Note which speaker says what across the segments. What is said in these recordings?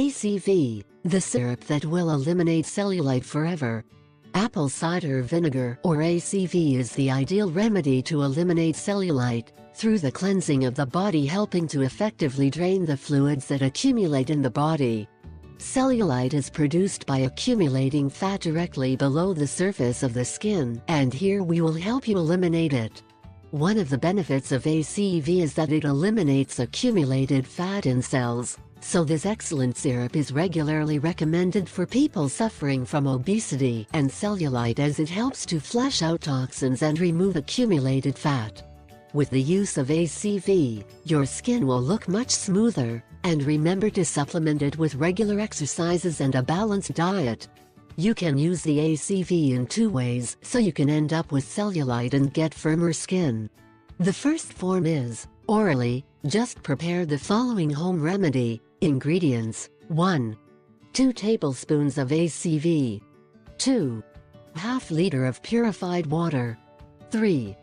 Speaker 1: ACV, the syrup that will eliminate cellulite forever. Apple cider vinegar or ACV is the ideal remedy to eliminate cellulite, through the cleansing of the body, helping to effectively drain the fluids that accumulate in the body. Cellulite is produced by accumulating fat directly below the surface of the skin, and here we will help you eliminate it. One of the benefits of ACV is that it eliminates accumulated fat in cells, so this excellent syrup is regularly recommended for people suffering from obesity and cellulite, as it helps to flush out toxins and remove accumulated fat. With the use of ACV, your skin will look much smoother, and remember to supplement it with regular exercises and a balanced diet. You can use the ACV in two ways, so you can end up with cellulite and get firmer skin. The first form is orally. Just prepare the following home remedy. Ingredients: 1. 2 tablespoons of ACV. 2. ½ liter of purified water. 3.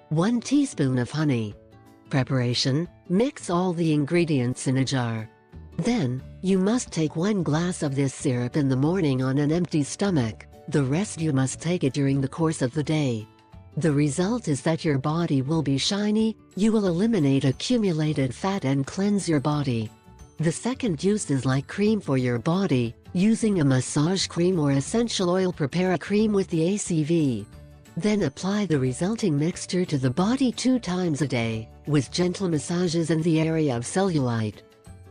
Speaker 1: 1 teaspoon of honey. Preparation: mix all the ingredients in a jar. Then, you must take 1 glass of this syrup in the morning on an empty stomach. The rest you must take it during the course of the day. The result is that your body will be shiny, you will eliminate accumulated fat and cleanse your body. The second use is like cream for your body. Using a massage cream or essential oil, prepare a cream with the ACV. Then apply the resulting mixture to the body 2 times a day, with gentle massages in the area of cellulite.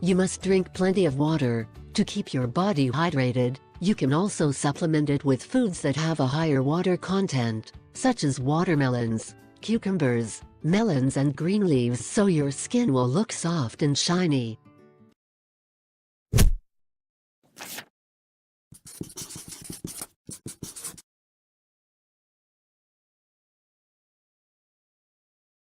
Speaker 1: You must drink plenty of water to keep your body hydrated. You can also supplement it with foods that have a higher water content, such as watermelons, cucumbers, melons and green leaves, so your skin will look soft and shiny.